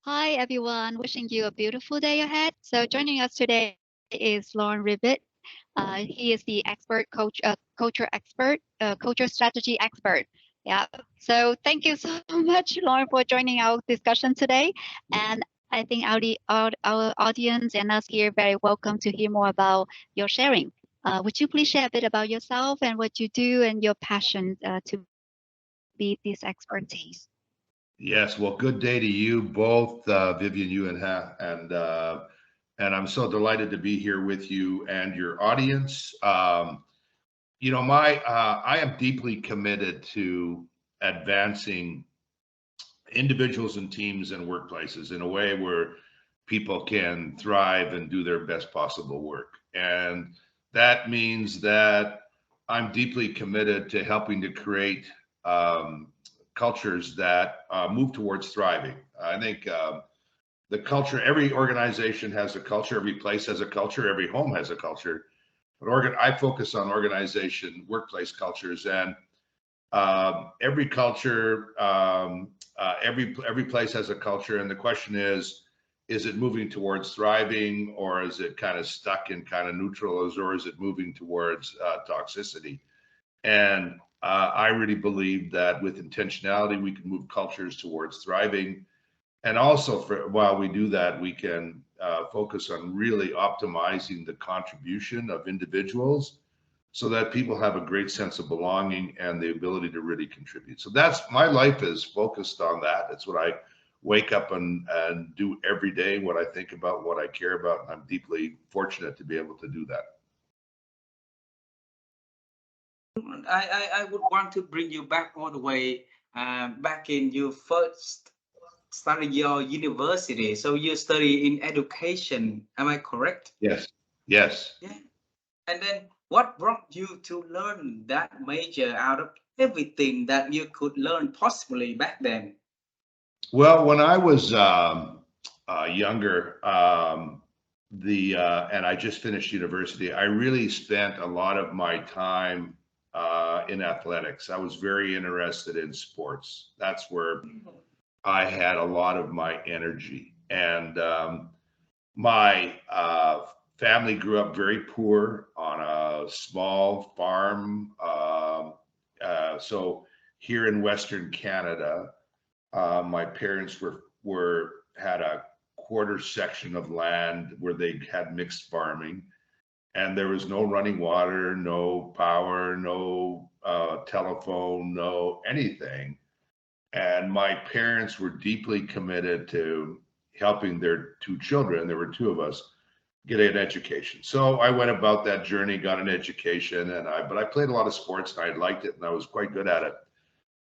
Hi, everyone. Wishing you a beautiful day ahead. So, joining us today is Lorne Ribit. He is the expert coach, culture expert, culture strategy expert. Yeah. So, thank you so much, Lauren, for joining our discussion today. And I think our audience and us here very welcome to hear more about your sharing. Would you please share a bit about yourself and what you do and your passion to be this expertise? Yes, well, good day to you both, Vivian, you and I'm so delighted to be here with you and your audience. I am deeply committed to advancing individuals and teams and workplaces in a way where people can thrive and do their best possible work. And that means that I'm deeply committed to helping to create um, cultures that move towards thriving. I think the culture, every organization has a culture, every place has a culture, every home has a culture. But I focus on organization, workplace cultures, and every culture, every place has a culture, and the question is it moving towards thriving, or is it kind of stuck in kind of neutral, or is it moving towards toxicity? And I really believe that with intentionality, we can move cultures towards thriving. And also, while we do that, we can focus on really optimizing the contribution of individuals so that people have a great sense of belonging and the ability to really contribute. So that's my life is focused on that. It's what I wake up and do every day, what I think about, what I care about. And I'm deeply fortunate to be able to do that. I would want to bring you back all the way back in your first study your university. So you study in education. Am I correct? Yes. Yes. Yeah. And then what brought you to learn that major out of everything that you could learn possibly back then? Well, when I was younger, the and I just finished university, I really spent a lot of my time in athletics. I was very interested in sports. That's where I had a lot of my energy. And my family grew up very poor on a small farm. So here in Western Canada, my parents were had a quarter section of land where they had mixed farming, and there was no running water, no power, no telephone, no anything. And my parents were deeply committed to helping their two children. There were two of us get an education. So I went about that journey, got an education, but I played a lot of sports and I liked it and I was quite good at it.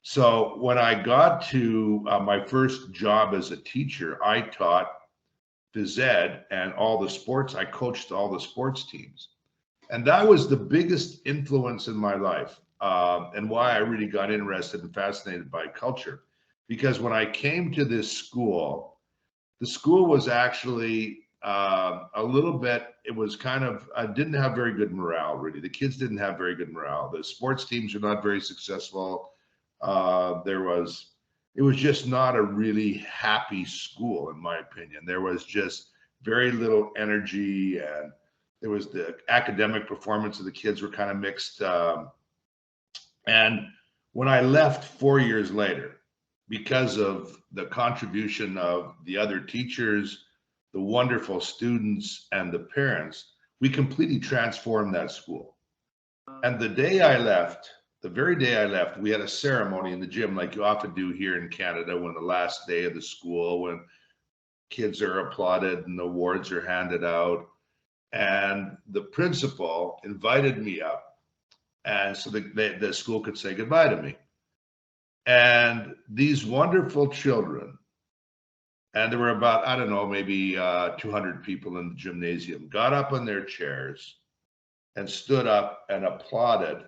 So when I got to my first job as a teacher, I taught phys ed and all the sports. I coached all the sports teams. And that was the biggest influence in my life, and why I really got interested and fascinated by culture. Because when I came to this school, the school was actually a little bit, it was kind of, didn't have very good morale, really. The kids didn't have very good morale. The sports teams were not very successful. It was just not a really happy school, in my opinion. There was just very little energy, and there was the academic performance of the kids were kind of mixed. And when I left 4 years later, because of the contribution of the other teachers, the wonderful students, and the parents, we completely transformed that school. And the day I left, the very day I left, we had a ceremony in the gym like you often do here in Canada when the last day of the school, when kids are applauded and awards are handed out. And the principal invited me up, and so the school could say goodbye to me. And these wonderful children, and there were about, I don't know, maybe 200 people in the gymnasium, got up on their chairs and stood up and applauded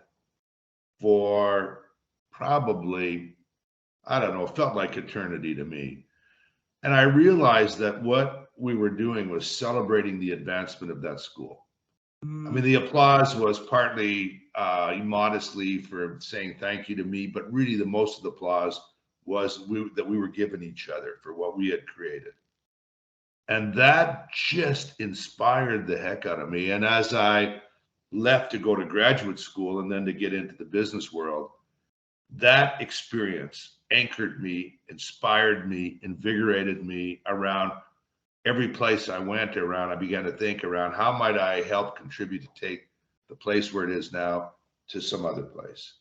for probably, I don't know, felt like eternity to me. And I realized that what we were doing was celebrating the advancement of that school. I mean, Mm. the applause was partly modestly for saying thank you to me, but really the most of the applause was that we were giving each other for what we had created. And that just inspired the heck out of me. And as I left to go to graduate school and then to get into the business world, that experience anchored me, inspired me, invigorated me around every place I went around. I began to think around how might I help contribute to take the place where it is now to some other place.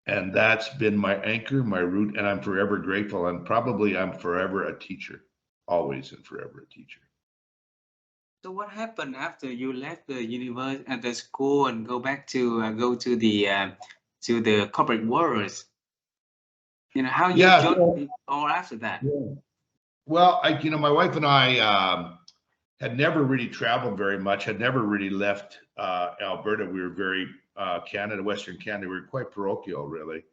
And that's been my anchor, my root, and I'm forever grateful. And probably I'm forever a teacher, always and forever a teacher. So what happened after you left the university and the school and go back to go to the corporate world? You know, how you joined or after that? Yeah. Well, my wife and I had never really traveled very much, had never really left Alberta. We were very Canada, Western Canada. We were quite parochial, really.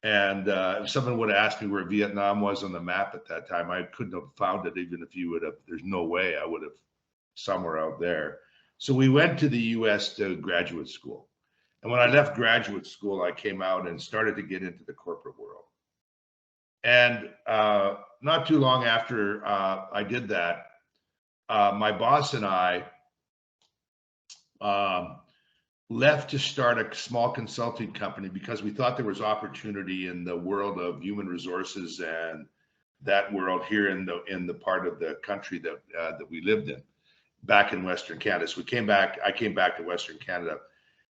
And if someone would have asked me where Vietnam was on the map at that time, I couldn't have found it, even if you would have. There's no way I would have somewhere out there. So we went to the US to graduate school. And when I left graduate school, I came out and started to get into the corporate world. And not too long after I did that, my boss and I left to start a small consulting company because we thought there was opportunity in the world of human resources and that world here in the part of the country that we lived in back in Western Canada. So I came back to Western Canada.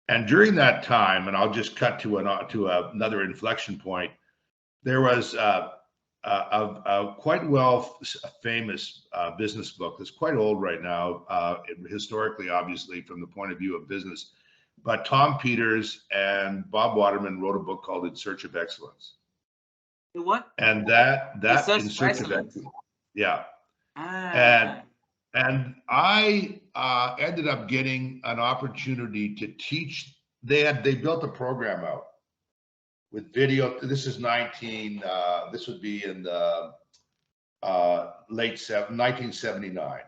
And during that time, and I'll just cut to another inflection point, there was a quite famous business book that's quite old right now, historically, obviously, from the point of view of business. But Tom Peters and Bob Waterman wrote a book called In Search of Excellence. What? And that In Search of Excellence. Yeah. And I ended up getting an opportunity to teach. They built a program out with video. This is this would be in the late 1979.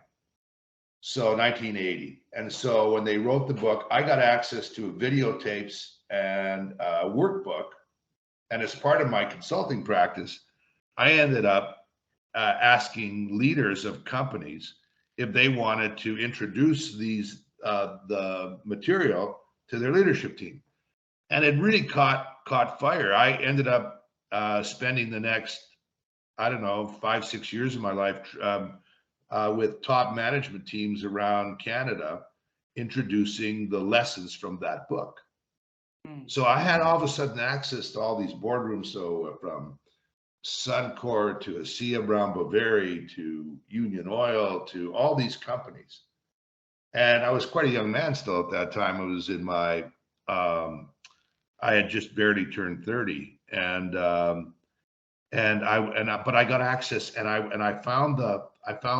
So 1980. And so when they wrote the book, I got access to videotapes and a workbook. And as part of my consulting practice, I ended up asking leaders of companies if they wanted to introduce the material to their leadership team. And it really caught fire. I ended up spending the next, 5-6 years of my life with top management teams around Canada, introducing the lessons from that book. So I had all of a sudden access to all these boardrooms. So from Suncor to ASEA Brown Boveri to Union Oil to all these companies. And I was quite a young man still at that time. I was in my, I had just barely turned 30. But I got access, and I found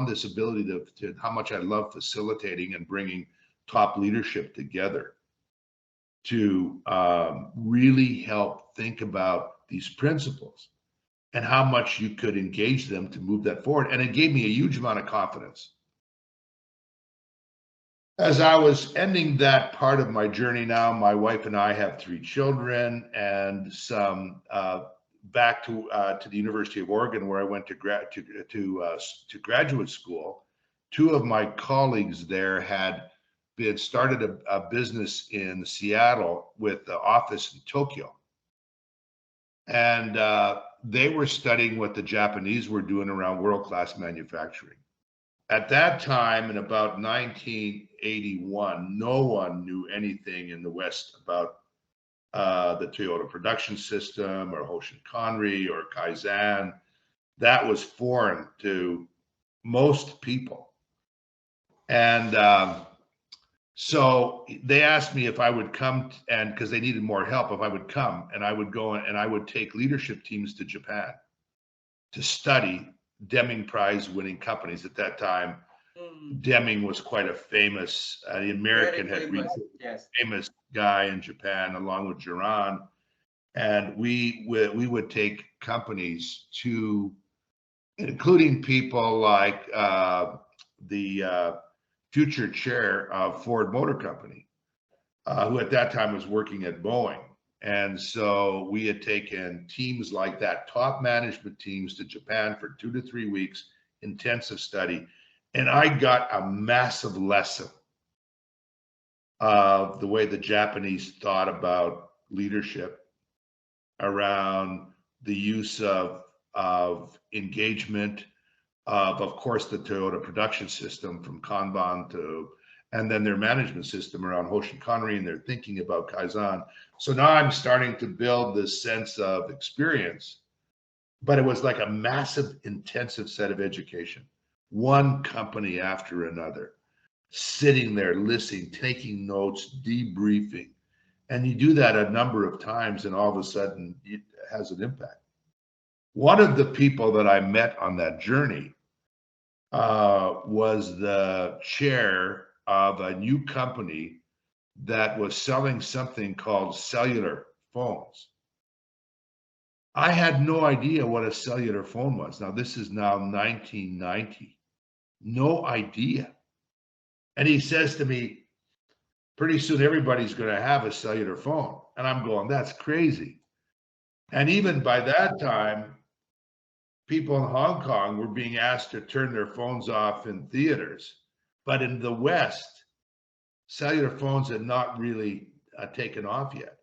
this ability to how much I love facilitating and bringing top leadership together to really help think about these principles and how much you could engage them to move that forward. And it gave me a huge amount of confidence. As I was ending that part of my journey now, my wife and I have 3 children, and some back to the University of Oregon, where I went to graduate school. 2 of my colleagues there had started a business in Seattle with the office in Tokyo. And they were studying what the Japanese were doing around world-class manufacturing. At that time, in about 1981, no one knew anything in the West about the Toyota production system or Hoshin Kanri or Kaizen. That was foreign to most people. And so they asked me if I would come, and because they needed more help, if I would come, and I would go and I would take leadership teams to Japan to study Deming Prize winning companies. At that time, Deming was quite a famous, the American had reached a famous guy in Japan along with Giron. And we would take companies to, including people like the future chair of Ford Motor Company, who at that time was working at Boeing. And so we had taken teams like that, top management teams, to Japan for 2 to 3 weeks, intensive study. And I got a massive lesson of the way the Japanese thought about leadership, around the use of engagement, of course, the Toyota production system from Kanban to, and then their management system around Hoshin Kanri, and they're thinking about Kaizen. So now I'm starting to build this sense of experience, but it was like a massive, intensive set of education, one company after another, sitting there, listening, taking notes, debriefing. And you do that a number of times, and all of a sudden it has an impact. One of the people that I met on that journey was the chair of a new company that was selling something called cellular phones. I had no idea what a cellular phone was. Now, this is now 1990. No idea. And he says to me, pretty soon everybody's going to have a cellular phone. And I'm going, that's crazy. And even by that time, people in Hong Kong were being asked to turn their phones off in theaters. But in the West, cellular phones had not really taken off yet.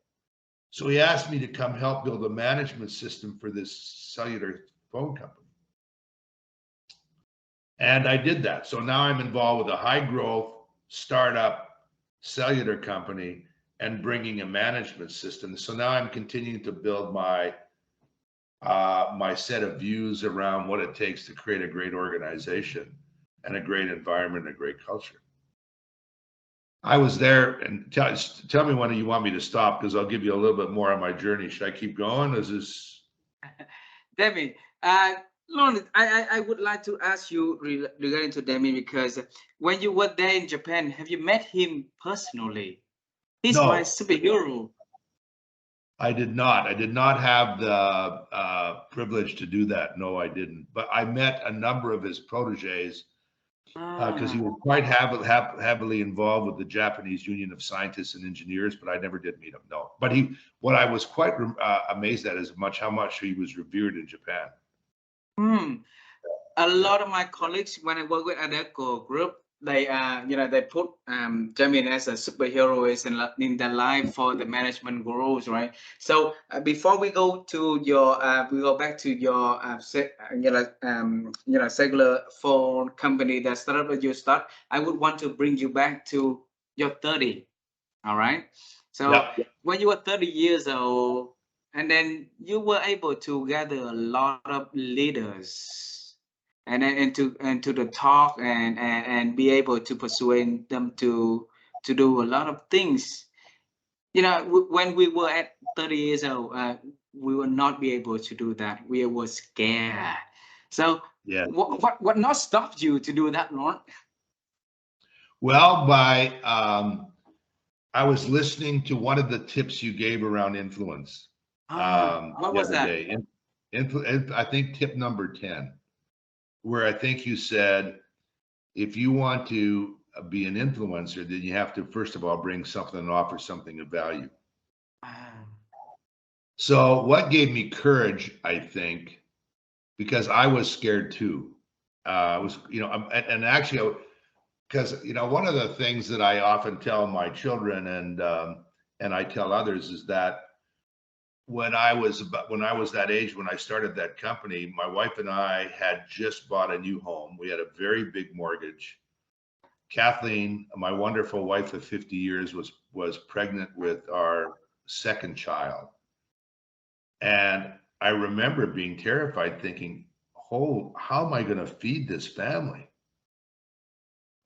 So he asked me to come help build a management system for this cellular phone company. And I did that. So now I'm involved with a high growth startup cellular company and bringing a management system. So now I'm continuing to build my my set of views around what it takes to create a great organization and a great environment and a great culture. I was there, and tell me when you want me to stop, because I'll give you a little bit more on my journey. Should I keep going? Is this? Demi, Lorne, I would like to ask you regarding to Demi, because when you were there in Japan, have you met him personally? He's No. my superhero. I did not. I did not have the privilege to do that. No, I didn't. But I met a number of his proteges, because he was quite heavily involved with the Japanese Union of Scientists and Engineers, but I never did meet him. No. But what I was quite amazed at is how much he was revered in Japan. A lot of my colleagues, when I work with Adecco Group, they they put Jamin as a superhero in their life for the management gurus, right? So before we go to your we go back to your cellular phone company that started with your start, I would want to bring you back to your 30. All right. So when you were 30 years old, and then you were able to gather a lot of leaders, and then into the talk and be able to persuade them to do a lot of things. When we were at 30 years old, we will not be able to do that. We were scared. So what not stopped you to do that, Lorne? Well, I was listening to one of the tips you gave around influence. What was that? Day. I think tip number 10, where I think you said, if you want to be an influencer, then you have to, first of all, bring something and offer something of value. So what gave me courage, I think, because I was scared too. And actually, because one of the things that I often tell my children and I tell others is that when I was that age, when I started that company, my wife and I had just bought a new home. We had a very big mortgage. Kathleen, my wonderful wife of 50 years, was pregnant with our second child. And I remember being terrified, thinking, oh, how am I going to feed this family?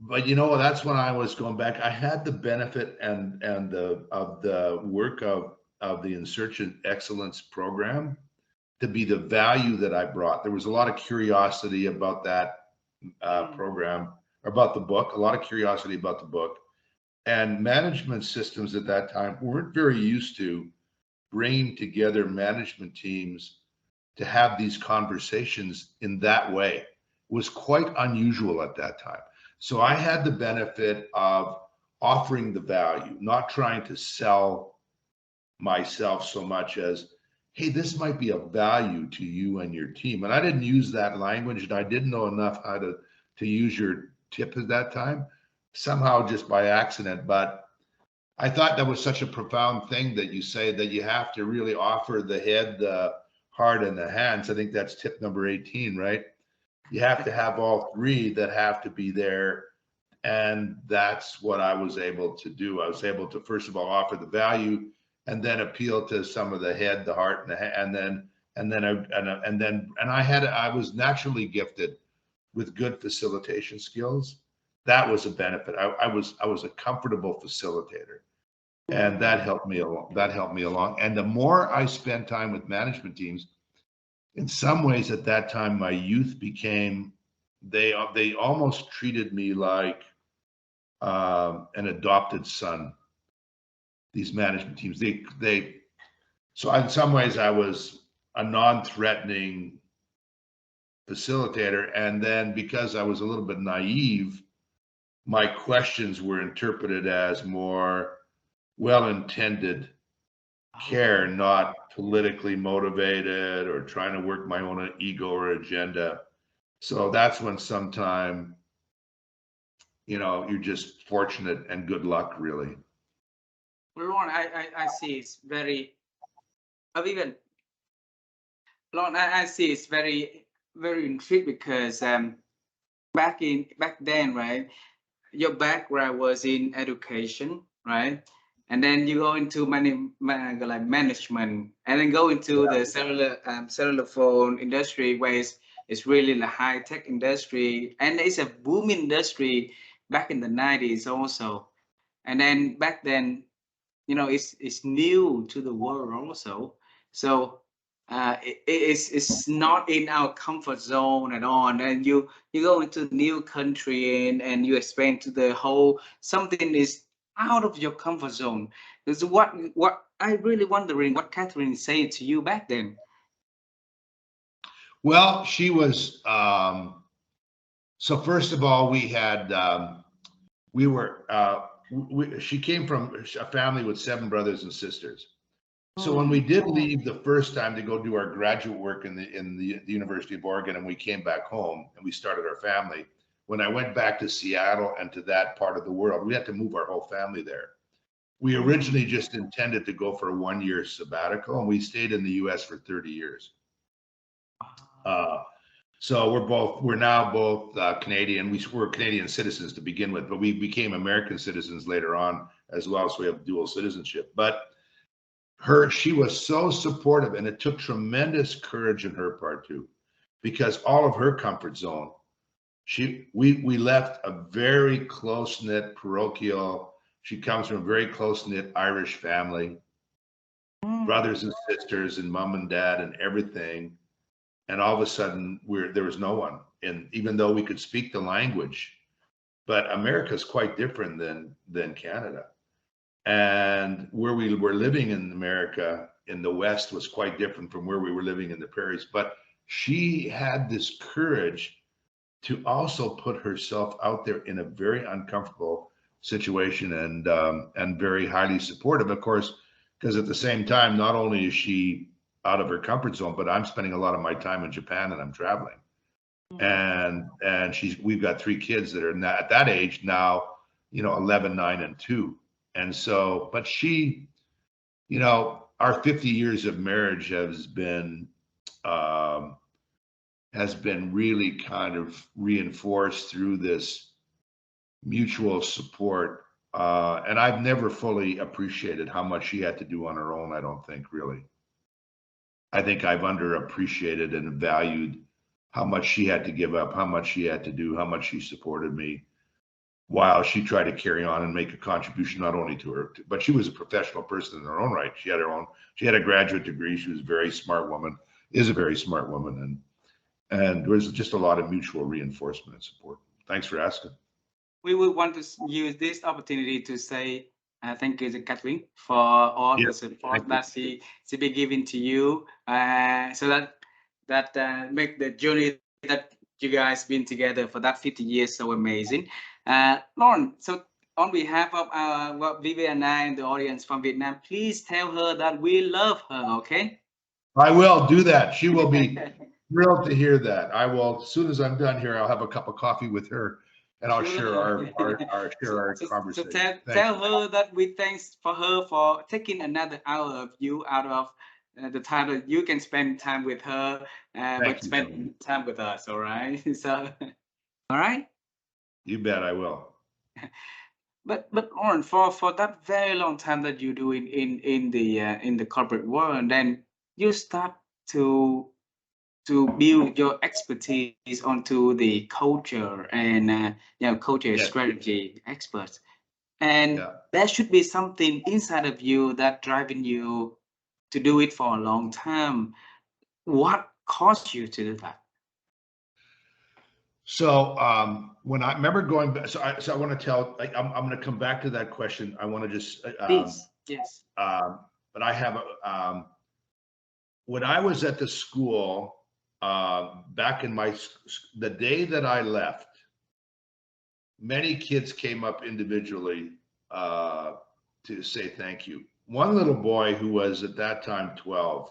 But that's when I was going back. I had the benefit of the work of the Insurgent Excellence Program to be the value that I brought. There was a lot of curiosity about that program, about the book, a lot of curiosity about the book. And management systems at that time weren't very used to bringing together management teams to have these conversations in that way. It was quite unusual at that time. So I had the benefit of offering the value, not trying to sell myself so much as, hey, this might be of value to you and your team. And I didn't use that language, and I didn't know enough how to use your tip at that time, somehow just by accident. But I thought that was such a profound thing that you say, that you have to really offer the head, the heart, and the hands. I think that's tip number 18, right? You have to have all three that have to be there. And that's what I was able to do. I was able to, first of all, offer the value, and then appeal to some of the head, the heart, and I was naturally gifted with good facilitation skills. That was a benefit. I was a comfortable facilitator, and that helped me along. And the more I spent time with management teams, in some ways at that time, my youth became, they almost treated me like an adopted son. These management teams, so in some ways I was a non-threatening facilitator, and then because I was a little bit naive, my questions were interpreted as more well-intended care, not politically motivated or trying to work my own ego or agenda. So that's when sometime, you're just fortunate and good luck, really. Lorne, I see it's very, even Lorne, I see it's very, very intrigued because back then, right, your background was in education, right? And then you go into like management, and then go into the cellular phone industry, where it's really the high tech industry, and it's a booming industry back in the 90s also. And then back then, it's new to the world also. So it's not in our comfort zone at all. And you go into new country, and you expand to the whole, something is out of your comfort zone. This is what I really wondering what Catherine is saying to you back then. Well, she was, so first of all, she came from a family with 7 brothers and sisters. So when we did leave the first time to go do our graduate work in the University of Oregon, and we came back home and we started our family, when I went back to Seattle and to that part of the world, we had to move our whole family there. We originally just intended to go for a 1-year sabbatical, and we stayed in the US for 30 years. So we're now both Canadian. We're Canadian citizens to begin with, but we became American citizens later on as well. So we have dual citizenship. But she was so supportive, and it took tremendous courage on her part too, because all of her comfort zone, we left a very close-knit parochial. She comes from a very close-knit Irish family, brothers and sisters and mom and dad and everything. And all of a sudden there was no one. And even though we could speak the language, but America is quite different than Canada. And where we were living in America in the West was quite different from where we were living in the prairies. But she had this courage to also put herself out there in a very uncomfortable situation, and very highly supportive, of course, because at the same time, not only is she out of her comfort zone, but I'm spending a lot of my time in Japan, and I'm traveling. And we've got 3 kids that are at that age now, 11, 9, and 2. And so, but she, our 50 years of marriage has been really kind of reinforced through this mutual support. And I've never fully appreciated how much she had to do on her own, I don't think, really. I think I've underappreciated and valued how much she had to give up, how much she had to do, how much she supported me, while she tried to carry on and make a contribution, not only to her, but she was a professional person in her own right. She had a graduate degree. She was a very smart woman, is a very smart woman. And there was just a lot of mutual reinforcement and support. Thanks for asking. We would want to use this opportunity to say thank you to Catherine for all the support that she be giving to you, so that make the journey that you guys been together for that 50 years so amazing. Lorne, so on behalf of Vivian and I and the audience from Vietnam, please tell her that we love her, okay? I will do that. She will be thrilled to hear that. I will, as soon as I'm done here, I'll have a cup of coffee with her and I'll share our So conversation. tell her that we thanks for her for taking another hour of you out of the time that you can spend time with her, but you, spend Tony. time with us, all right? So, all right. You bet I will. But Lauren, for that very long time that you do in the corporate world, and then you start to build your expertise onto the culture and culture Yes. strategy experts, and Yeah. there should be something inside of you that driving you to do it for a long time. What caused you to do that? So when I remember going back, so I want to tell, like, I'm going to come back to that question. I want to just, Please, yes. but I have, when I was at the school, back in the day that I left, many kids came up individually to say thank you. One little boy who was at that time 12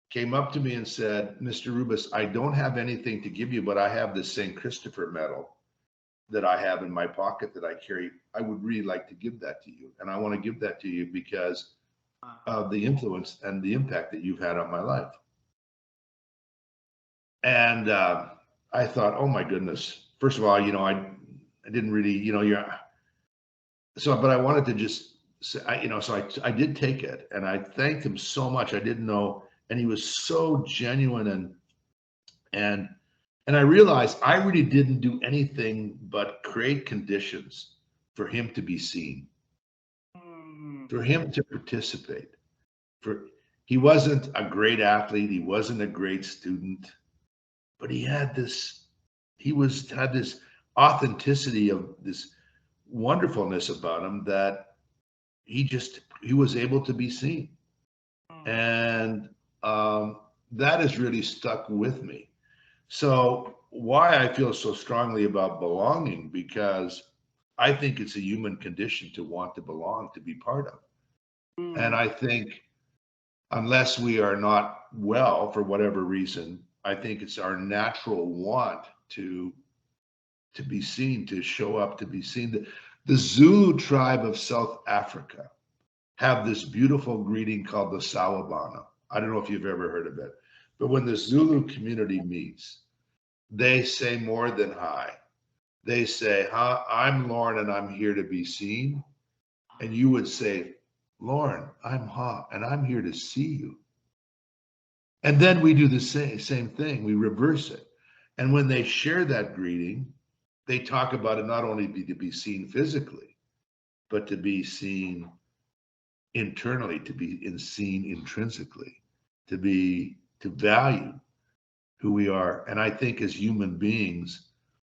came up to me and said, "Mr. Rubis, I don't have anything to give you, but I have this St. Christopher medal that I have in my pocket that I carry. I would really like to give that to you. And I want to give that to you because of the influence and the impact that you've had on my life." And I thought, oh my goodness. First of all, I didn't really, but I wanted to just say, so I did take it and I thanked him so much. I didn't know. And he was so genuine and I realized I really didn't do anything but create conditions for him to be seen, for him to participate. He wasn't a great athlete, he wasn't a great student, but he had this authenticity of this wonderfulness about him that he was able to be seen. And that has really stuck with me. So why I feel so strongly about belonging, because I think it's a human condition to want to belong, to be part of. And I think unless we are not well for whatever reason, I think it's our natural want to be seen, to show up, to be seen. The Zulu tribe of South Africa have this beautiful greeting called the Sawubona. I don't know if you've ever heard of it, but when the Zulu community meets, they say more than hi. They say, I'm Lorne and I'm here to be seen. And you would say, Lorne, I'm Ha and I'm here to see you. And then we do the same thing. We reverse it. And when they share that greeting, they talk about it not only to be seen physically, but to be seen internally, to be seen intrinsically, to value who we are. And I think as human beings,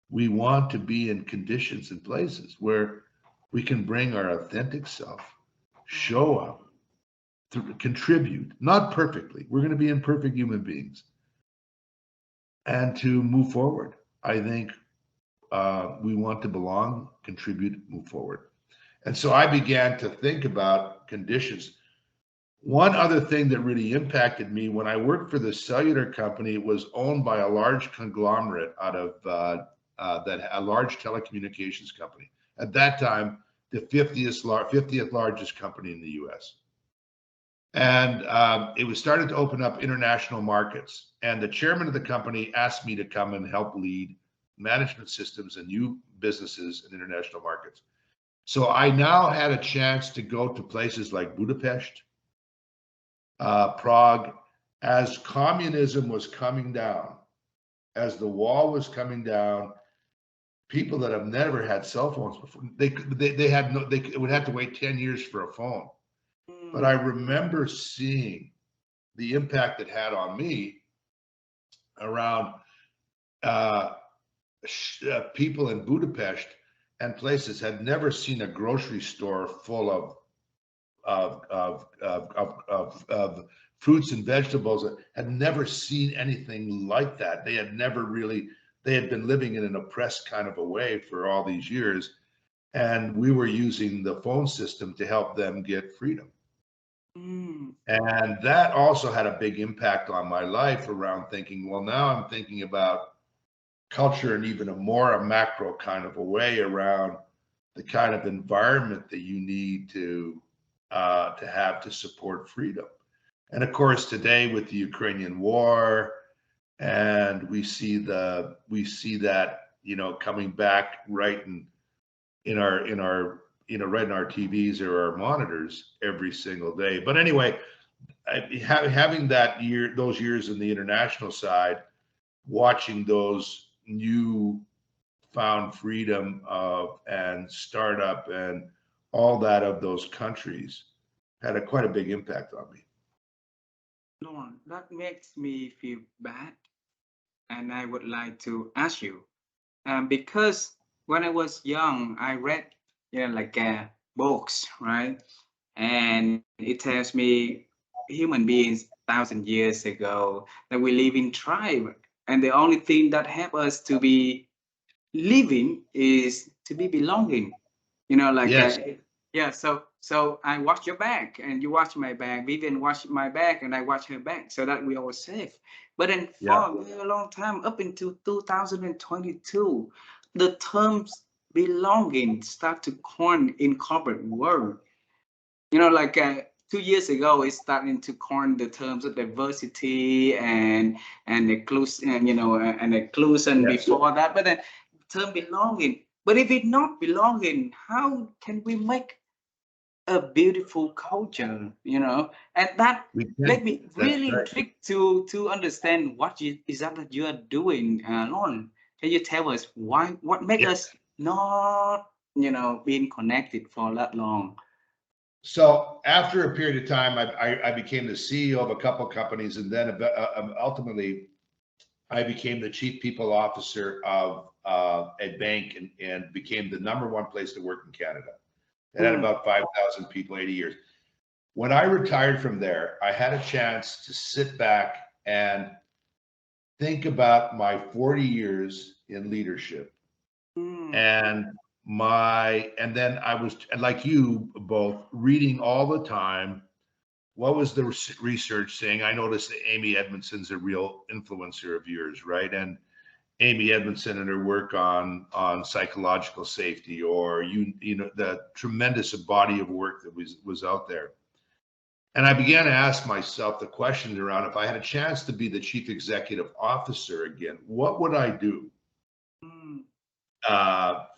we want to be in conditions and places where we can bring our authentic self, show up, contribute, not perfectly. We're going to be imperfect human beings, and to move forward. I think we want to belong, contribute, move forward. And so I began to think about conditions. One other thing that really impacted me when I worked for the cellular company, it was owned by a large conglomerate out of a large telecommunications company. At that time, the 50th largest company in the U.S. And it was started to open up international markets. And the chairman of the company asked me to come and help lead management systems and new businesses in international markets. So I now had a chance to go to places like Budapest, Prague, as communism was coming down, as the wall was coming down. People that have never had cell phones before, they would have to wait 10 years for a phone. But I remember seeing the impact it had on me around people in Budapest and places had never seen a grocery store full of fruits and vegetables, had never seen anything like that. They had been living in an oppressed kind of a way for all these years. and we were using the phone system to help them get freedom. And that also had a big impact on my life around thinking, well, now I'm thinking about culture in even a more macro kind of a way around the kind of environment that you need to have to support freedom. And of course, today with the Ukrainian war, and we see that, you know, coming back right in our right in our TVs or our monitors every single day. But anyway, having those years in the international side, watching those new found freedom and startup and all that of those countries had quite a big impact on me. Lorne, that makes me feel bad, and I would like to ask you, because when I was young, I read, like books, right? And it tells me human beings 1,000 years ago that we live in tribe, and the only thing that help us to be living is to be belonging. Like Yes. yeah. So I watch your back, and you watch my back. Vivian watch my back, and I watch her back, so that we are safe. But then for a very long time, up into 2022, the terms belonging start to coin in corporate world. Like 2 years ago, it's starting to coin the terms of diversity and inclusion, and inclusion. Yes. Before that, but then term belonging. But if it's not belonging, how can we make a beautiful culture? And that let me really intrigued to understand what is that you are doing, Lorne. Can you tell us what makes us not, being connected for that long? So after a period of time, I became the CEO of a couple of companies, and then ultimately I became the chief people officer of a bank, and became the #1 place to work in Canada. It had about 5,000 people, 80 years. When I retired from there, I had a chance to sit back and think about my 40 years in leadership. And then I was, like you both, reading all the time. What was the research saying? I noticed that Amy Edmondson's a real influencer of yours, right? And Amy Edmondson and her work on psychological safety, or the tremendous body of work that was out there. And I began to ask myself the questions around, if I had a chance to be the chief executive officer again, what would I do?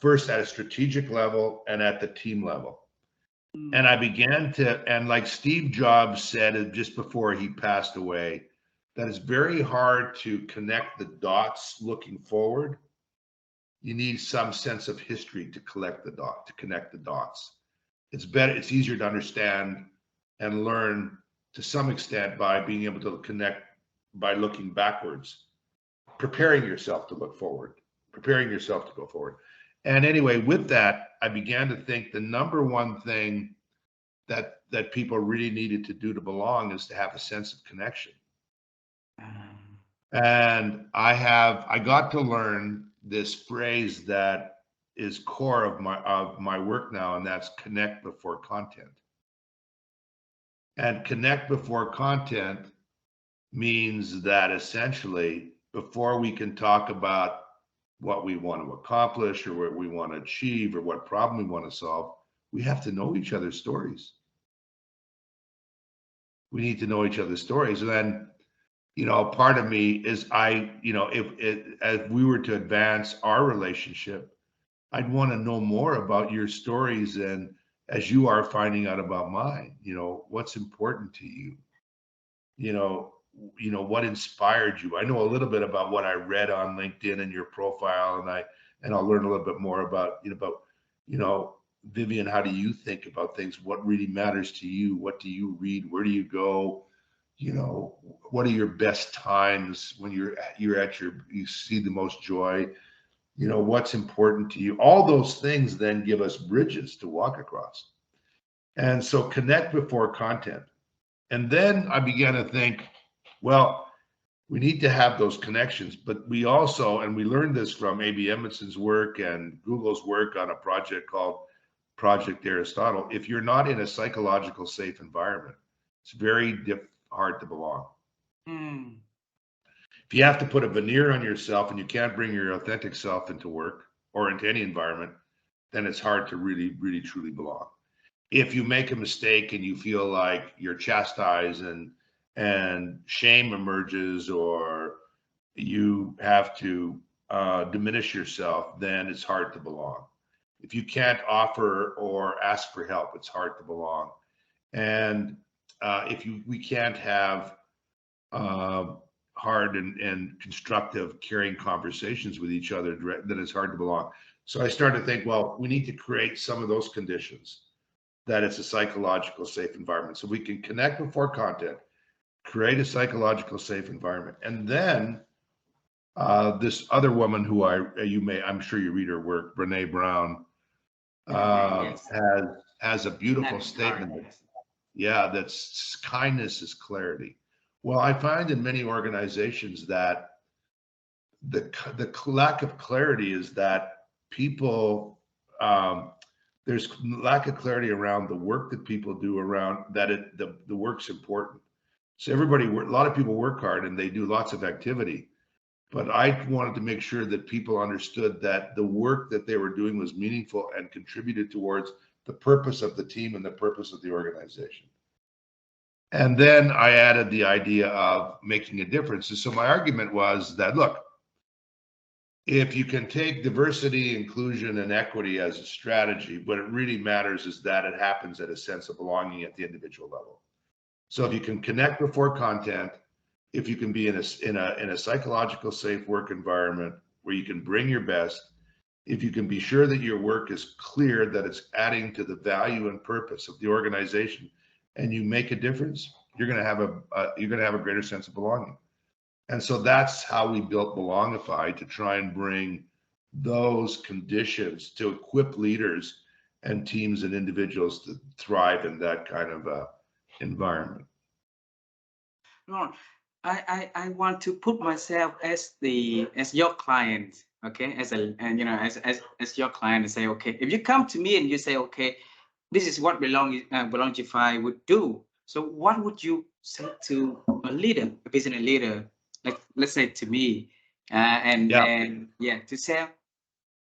First at a strategic level and at the team level. And I began to, and like Steve Jobs said just before he passed away, that it's very hard to connect the dots looking forward. You need some sense of history to connect the dots. It's easier to understand and learn to some extent by being able to connect by looking backwards, preparing yourself to look forward, preparing yourself to go forward. And anyway, with that, I began to think the #1 thing that people really needed to do to belong is to have a sense of connection. And I got to learn this phrase that is core of my work now, and that's connect before content. And connect before content means that essentially, before we can talk about what we want to accomplish or what we want to achieve or what problem we want to solve, we have to know each other's stories. We need to know each other's stories. And then, part of me is as we were to advance our relationship, I'd want to know more about your stories, and as you are finding out about mine, what's important to you, what inspired you. I know a little bit about what I read on LinkedIn and your profile, and I'll learn a little bit more about, Vivian, how do you think about things? What really matters to you? What do you read? Where do you go? What are your best times when you see the most joy? What's important to you? All those things then give us bridges to walk across. And so connect before content. And then I began to think, well, we need to have those connections. But we also, and we learned this from A.B. Edmondson's work and Google's work on a project called Project Aristotle, if you're not in a psychological safe environment, it's very hard to belong. Mm. If you have to put a veneer on yourself and you can't bring your authentic self into work or into any environment, then it's hard to really, really, truly belong. If you make a mistake and you feel like you're chastised and shame emerges, or you have to diminish yourself, then it's hard to belong. If you can't offer or ask for help, it's hard to belong. And we can't have hard and constructive, caring conversations with each other, then it's hard to belong. So I started to think, well, we need to create some of those conditions that it's a psychological safe environment. So we can connect before content, create a psychological safe environment. And then this other woman who I'm sure you read her work, Brene Brown, Yes. has a beautiful statement. Yeah, that's kindness is clarity. Well, I find in many organizations that the lack of clarity is that people, there's lack of clarity around the work that people do, around that the work's important. So a lot of people work hard and they do lots of activity, but I wanted to make sure that people understood that the work that they were doing was meaningful and contributed towards the purpose of the team and the purpose of the organization. And then I added the idea of making a difference. And so my argument was that, look, if you can take diversity, inclusion, and equity as a strategy, what it really matters is that it happens at a sense of belonging at the individual level. So if you can connect before content, if you can be in a psychological safe work environment where you can bring your best, if you can be sure that your work is clear, that it's adding to the value and purpose of the organization, and you make a difference, you're going to have a greater sense of belonging. And so that's how we built Belongify, to try and bring those conditions to equip leaders and teams and individuals to thrive in that kind of environment. Lorne, I want to put myself as your client, okay, as your client, and say, okay, if you come to me and you say, okay, this is what Belongify would do. So what would you say to a leader, a business leader, like let's say to me, to say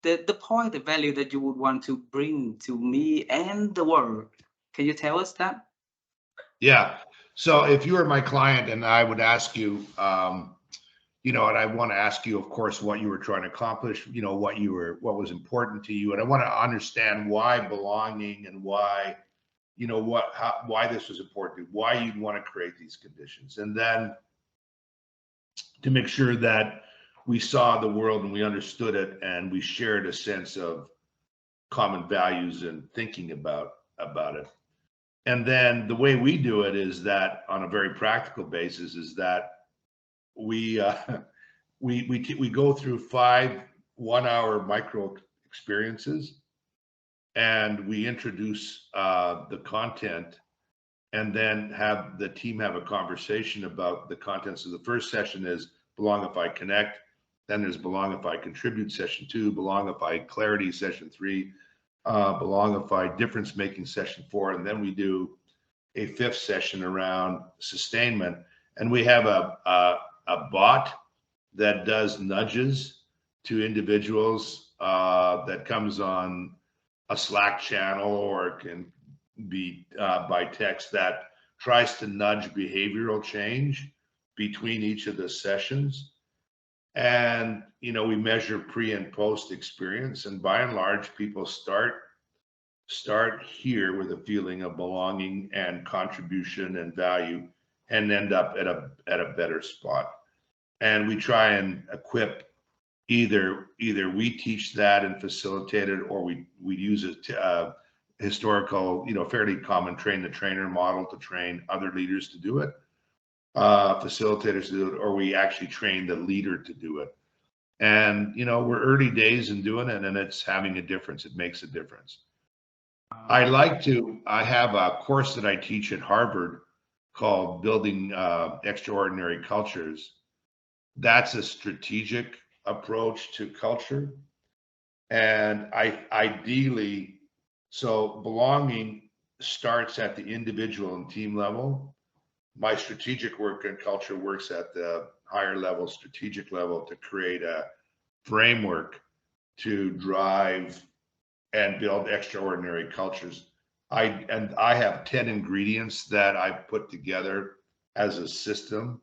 the point, the value that you would want to bring to me and the world. Can you tell us that? Yeah. So if you were my client and I would ask you, and I want to ask you, of course, what you were trying to accomplish, what was important to you. And I want to understand why belonging and why, why this was important, why you'd want to create these conditions. And then to make sure that we saw the world and we understood it and we shared a sense of common values and thinking about it. And then the way we do it is that, on a very practical basis, is that we go through 5 1-hour micro experiences, and we introduce the content, and then have the team have a conversation about the content. So the first session is Belongify Connect. Then there's Belongify Contribute session 2, Belongify Clarity session 3, Belongify Difference Making session 4, and then we do a 5th session around sustainment. And we have a bot that does nudges to individuals that comes on a Slack channel, or it can be by text, that tries to nudge behavioral change between each of the sessions. And we measure pre and post experience, and by and large, people start here with a feeling of belonging and contribution and value, and end up at a better spot. And we try and equip, either we teach that and facilitate it, or we use a historical, fairly common train the trainer model to train other leaders to do it, facilitators to do it, or we actually train the leader to do it. And we're early days in doing it, and it's having a difference. It makes a difference. I have a course that I teach at Harvard called Building Extraordinary Cultures. that's a strategic approach to culture. And ideally, so belonging starts at the individual and team level. My strategic work and culture works at the higher level, strategic level, to create a framework to drive and build extraordinary cultures. I have 10 ingredients that I put together as a system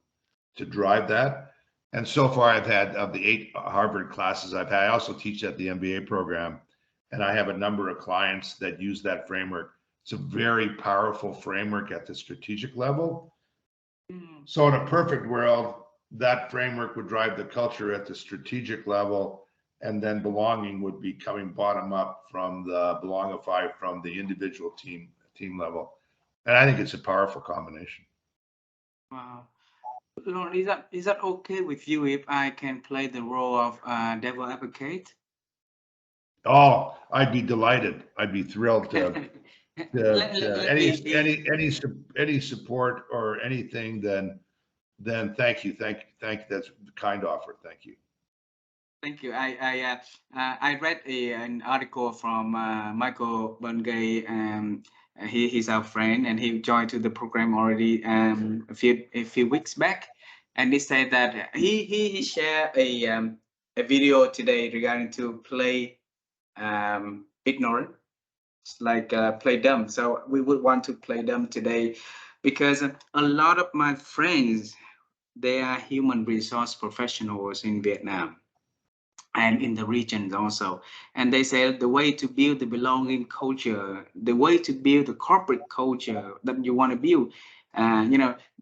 to drive that. And so far, I've had, of the 8 Harvard classes I've had, I also teach at the MBA program, and I have a number of clients that use that framework. It's a very powerful framework at the strategic level. So in a perfect world, that framework would drive the culture at the strategic level, and then belonging would be coming bottom up from the belongify from the individual team level. And I think it's a powerful combination. Wow. Lorne, is that okay with you if I can play the role of devil advocate? Oh, I'd be delighted. I'd be thrilled to Let me any support or anything. Then thank you. That's a kind offer. Thank you. Thank you. I read an article from Michael Bungay. He's our friend, and he joined to the program already a few weeks back. And he said that he shared a video today regarding to play ignorant, like play dumb. So we would want to play dumb today, because a lot of my friends, they are human resource professionals in Vietnam and in the regions also. And they said the way to build the belonging culture, the way to build the corporate culture that you want to build,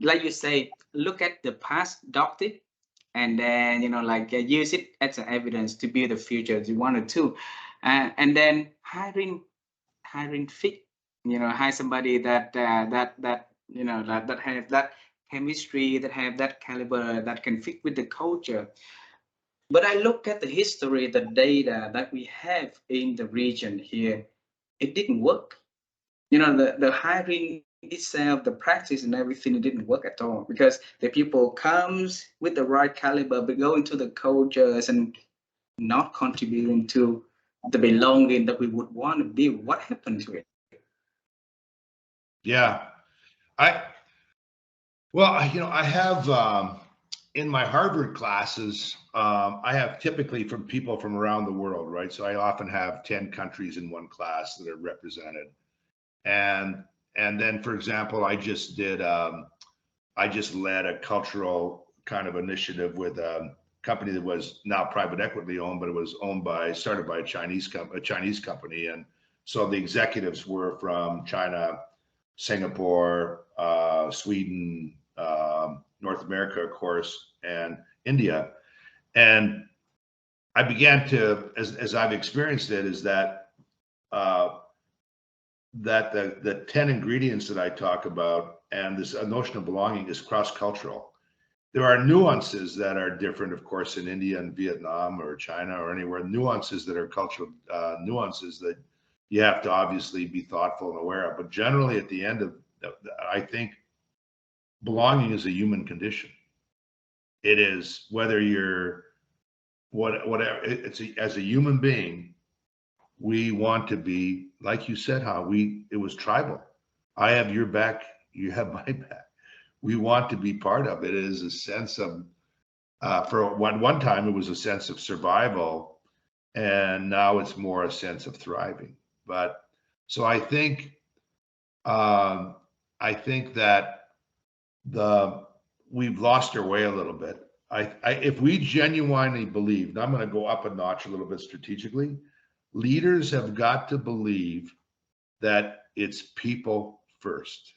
like you say, look at the past, adopt it, and then, use it as an evidence to build the future you wanted to. And then hiring fit, hire somebody that have that chemistry, that have that caliber, that can fit with the culture. But I look at the history, the data that we have in the region here, it didn't work. The hiring itself, the practice and everything, it didn't work at all, because the people comes with the right caliber, but go into the cultures and not contributing to the belonging that we would want to build. What happened to it? Yeah, I have in my Harvard classes, I have typically from people from around the world, right? So I often have 10 countries in one class that are represented, and then, for example, I just led a cultural kind of initiative with a company that was now private equity owned, but it was started by a Chinese company, and so the executives were from China, Singapore, Sweden, North America, of course, and India. And I began to, as I've experienced it, is that that the 10 ingredients that I talk about and this notion of belonging is cross-cultural. There are nuances that are different, of course, in India and Vietnam or China or anywhere, nuances that are cultural nuances that you have to obviously be thoughtful and aware of. But generally, at the end of, I think belonging is a human condition. It is whether you're whatever. As a human being, we want to be, like you said, it was tribal. I have your back, you have my back. We want to be part of it. It is a sense of, for one time, it was a sense of survival, and now it's more a sense of thriving. But so I think that we've lost our way a little bit. If we genuinely believe, and I'm going to go up a notch a little bit strategically, leaders have got to believe that it's people first.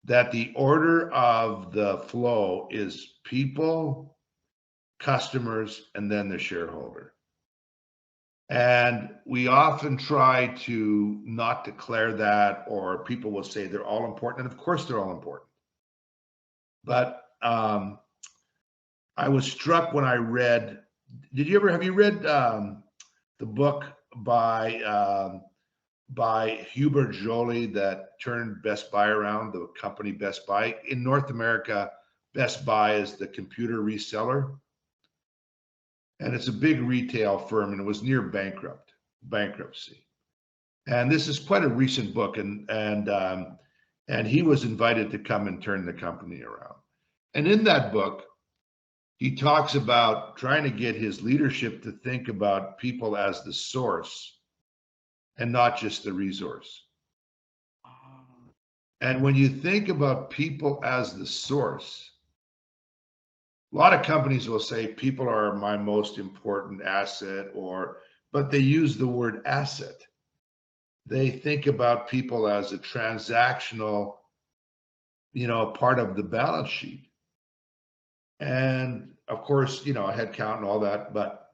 That the order of the flow is people, customers, and then the shareholder. And we often try to not declare that, or people will say they're all important. And of course, they're all important. But I was struck when I read, have you read the book by Hubert Joly that turned Best Buy around, the company Best Buy? In North America, Best Buy is the computer reseller. And it's a big retail firm, and it was near bankruptcy. And this is quite a recent book, and he was invited to come and turn the company around. And in that book, he talks about trying to get his leadership to think about people as the source and not just the resource. And when you think about people as the source, a lot of companies will say people are my most important asset, but they use the word asset. They think about people as a transactional, part of the balance sheet. And of course, a headcount and all that, but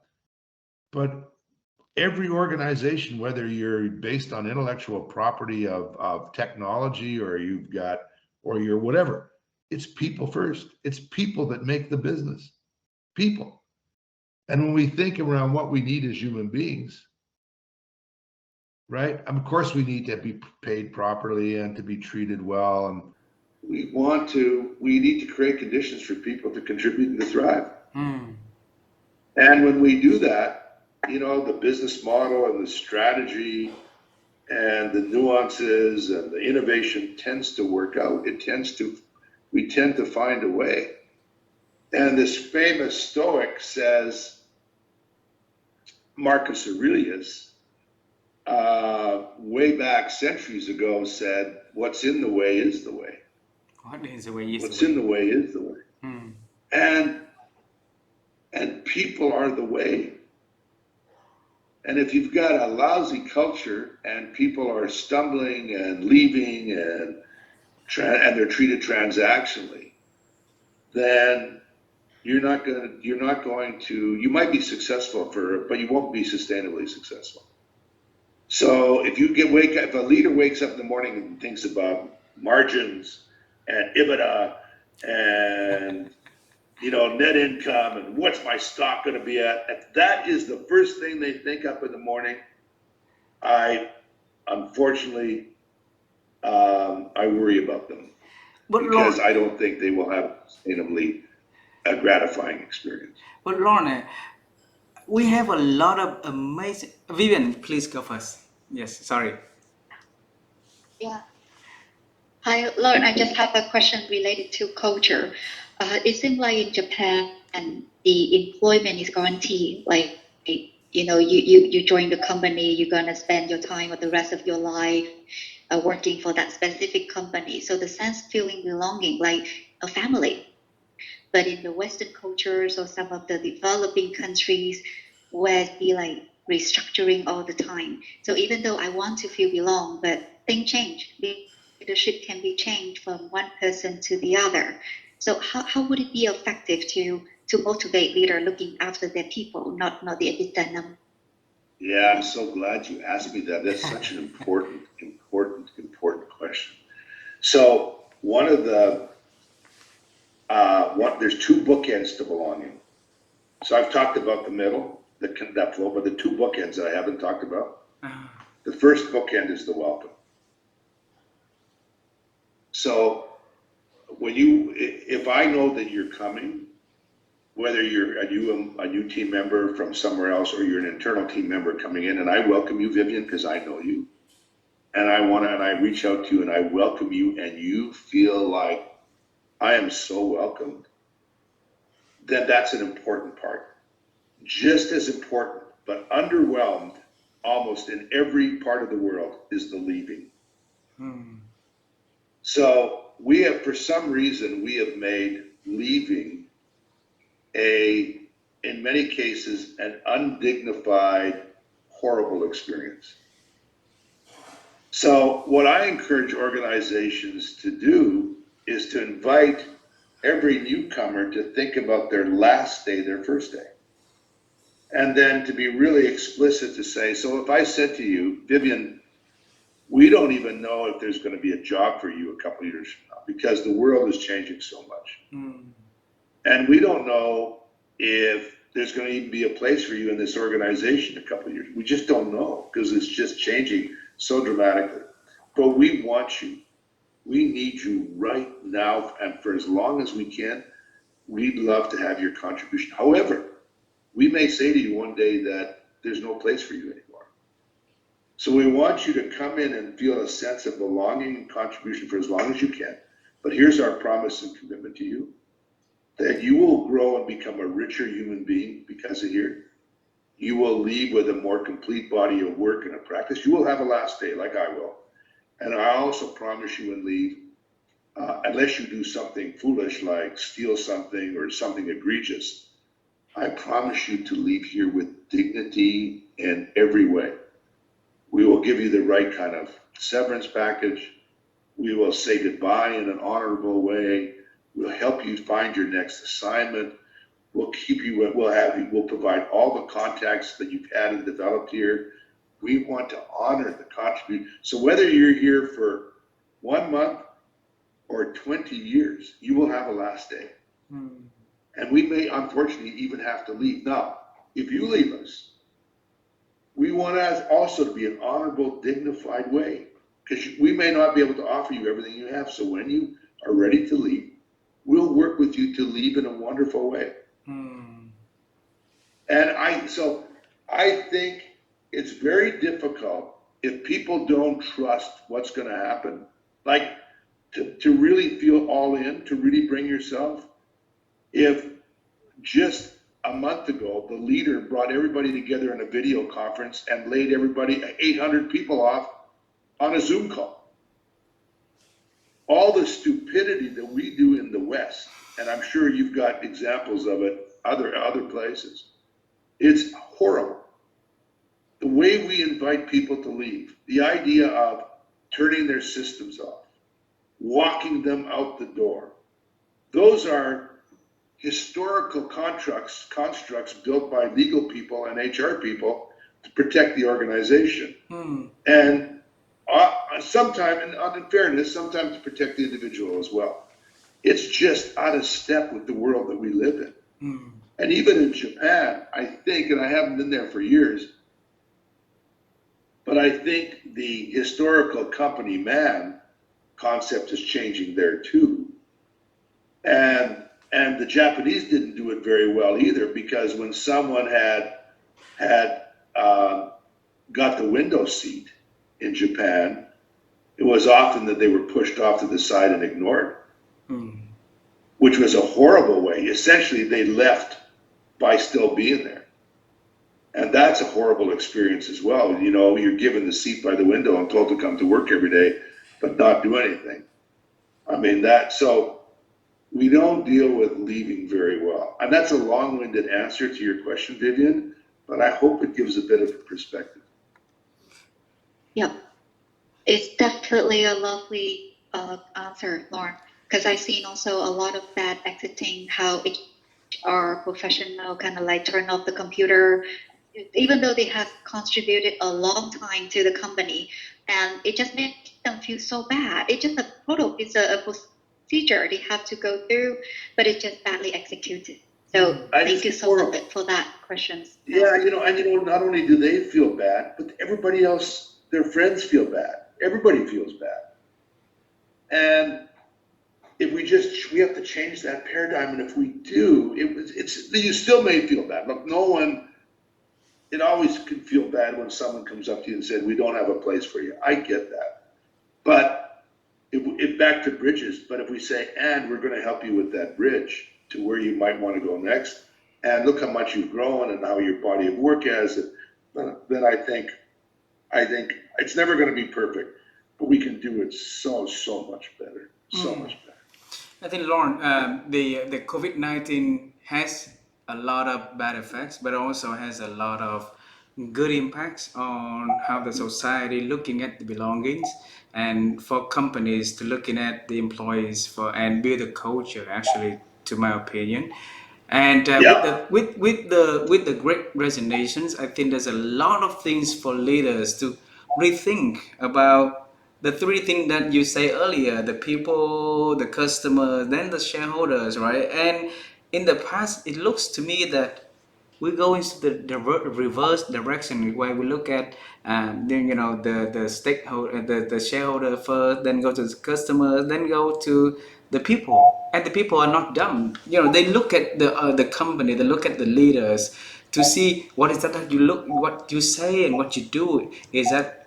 every organization, whether you're based on intellectual property of technology or you're whatever, it's people first. It's people that make the business. People. And when we think around what we need as human beings, right? Of course, we need to be paid properly and to be treated well. And we need to create conditions for people to contribute and to thrive. And when we do that, the business model and the strategy and the nuances and the innovation tends to work out. We tend to find a way. And this famous Stoic says, Marcus Aurelius, way back centuries ago said, what's in the way is the way. What's in the way is the way. And people are the way. And if you've got a lousy culture and people are stumbling and leaving and they're treated transactionally, then you might be successful but you won't be sustainably successful. So if a leader wakes up in the morning and thinks about margins and EBITDA and net income and what's my stock going to be at, if that is the first thing they think up in the morning, unfortunately, I worry about them because I don't think they will have sustainably a gratifying experience. But Lorne, we have a lot of amazing. Vivian, please go first. Yes, sorry. Yeah. Hi, Lorne. I just have a question related to culture. It seems like in Japan, the employment is guaranteed. Like, you join the company, you're gonna spend your time or the rest of your life working for that specific company. So the sense of feeling belonging, like a family. But in the Western cultures or some of the developing countries, where it's be like restructuring all the time. So even though I want to feel belong, but things change. Leadership can be changed from one person to the other. So how would it be effective to motivate leader looking after their people, not the EBITDA number? Yeah, I'm so glad you asked me that. That's such an important question. So one of the there's two bookends to belonging. So I've talked about the middle, that flow, but the two bookends that I haven't talked about. The first bookend is the welcome. So if I know that you're coming, whether you're a new team member from somewhere else or you're an internal team member coming in, and I welcome you, Vivian, because I know you, and I reach out to you and I welcome you, and you feel like I am so welcomed, then that's an important part. Just as important, but underwhelmed almost in every part of the world is the leaving. So for some reason, we have made leaving in many cases, an undignified, horrible experience. So what I encourage organizations to do is to invite every newcomer to think about their last day, their first day. And then to be really explicit to say, so if I said to you, Vivian, we don't even know if there's going to be a job for you a couple of years from now because the world is changing so much. And we don't know if there's going to even be a place for you in this organization a couple of years. We just don't know because it's just changing so dramatically. But we want you. We need you right now, and for as long as we can, we'd love to have your contribution. However, we may say to you one day that there's no place for you anymore. So we want you to come in and feel a sense of belonging and contribution for as long as you can. But here's our promise and commitment to you, that you will grow and become a richer human being because of here. You will leave with a more complete body of work and a practice. You will have a last day, like I will. And I also promise you and leave, unless you do something foolish like steal something or something egregious, I promise you to leave here with dignity in every way. We will give you the right kind of severance package. We will say goodbye in an honorable way. We'll help you find your next assignment. We'll keep you, we'll provide all the contacts that you've had and developed here. We want to honor the contribution. So whether you're here for 1 month or 20 years, you will have a last day. Mm. And we may, unfortunately, even have to leave. Now, if you leave us, we want us also to be an honorable, dignified way, because we may not be able to offer you everything you have. So when you are ready to leave, we'll work with you to leave in a wonderful way. Mm. And I think it's very difficult if people don't trust what's going to happen, like to really feel all in, to really bring yourself. If just a month ago, the leader brought everybody together in a video conference and laid everybody, 800 people off on a Zoom call. All the stupidity that we do in the West, and I'm sure you've got examples of it other places, it's horrible. The way we invite people to leave, the idea of turning their systems off, walking them out the door, those are historical constructs built by legal people and HR people to protect the organization. Mm. And sometimes, and in fairness, sometimes to protect the individual as well. It's just out of step with the world that we live in. Mm. And even in Japan, I think, and I haven't been there for years, but I think the historical company man concept is changing there too. And the Japanese didn't do it very well either, because when someone had got the window seat in Japan, it was often that they were pushed off to the side and ignored, which was a horrible way. Essentially, they left by still being there. And that's a horrible experience as well. You know, you're given the seat by the window and told to come to work every day, but not do anything. I mean, so we don't deal with leaving very well. And that's a long-winded answer to your question, Vivian, but I hope it gives a bit of a perspective. Yep. It's definitely a lovely answer, Lauren, because I've seen also a lot of that exiting, how HR professional kind of like turn off the computer, even though they have contributed a long time to the company, and it just makes them feel so bad. It's just it's a procedure they have to go through, but it's just badly executed. So thank you so much for that questions. Yeah, and not only do they feel bad, but everybody else, their friends feel bad. Everybody feels bad. And if we have to change that paradigm, and if we do, you still may feel bad. Look, it always can feel bad when someone comes up to you and said, we don't have a place for you. I get that. But if back to bridges, but if we say, and we're going to help you with that bridge to where you might want to go next, and look how much you've grown and how your body of work has, then I think it's never going to be perfect, but we can do it so much better, so much better. I think, Lorne, the COVID-19 has a lot of bad effects, but also has a lot of good impacts on how the society looking at the belongings, and for companies to looking at the employees and build a culture, actually, to my opinion. And with the great resignations, I think there's a lot of things for leaders to rethink about the three things that you say earlier: the people, the customers, then the shareholders, right? And in the past, it looks to me that we go into the reverse direction where we look at then the stakeholder, the shareholder first, then go to the customer, then go to the people. And the people are not dumb. They look at the company, they look at the leaders to see what is that you look, what you say and what you do. Is that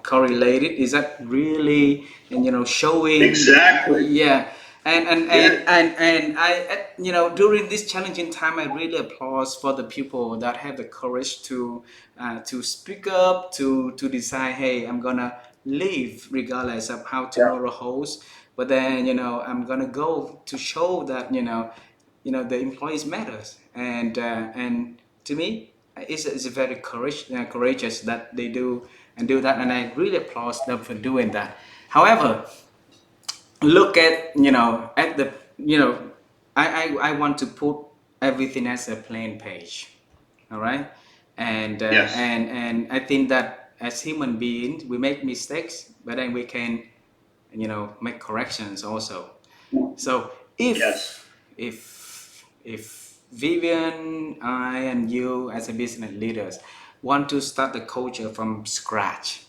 correlated? Is that really and showing? Exactly. Yeah. and Yeah. and and and I during this challenging time, I really applaud for the people that have the courage to speak up, to decide, hey, I'm gonna leave regardless of how tomorrow holds. But then I'm gonna go to show that the employees matters. And to me, it's very courageous that they do that, and I really applaud them for doing that. However, look at at the I want to put everything as a plain page. All right. and uh, Yes. and and I think that as human beings we make mistakes, but then we can make corrections also. So Yes. if Vivian, I, and you as a business leaders want to start the culture from scratch,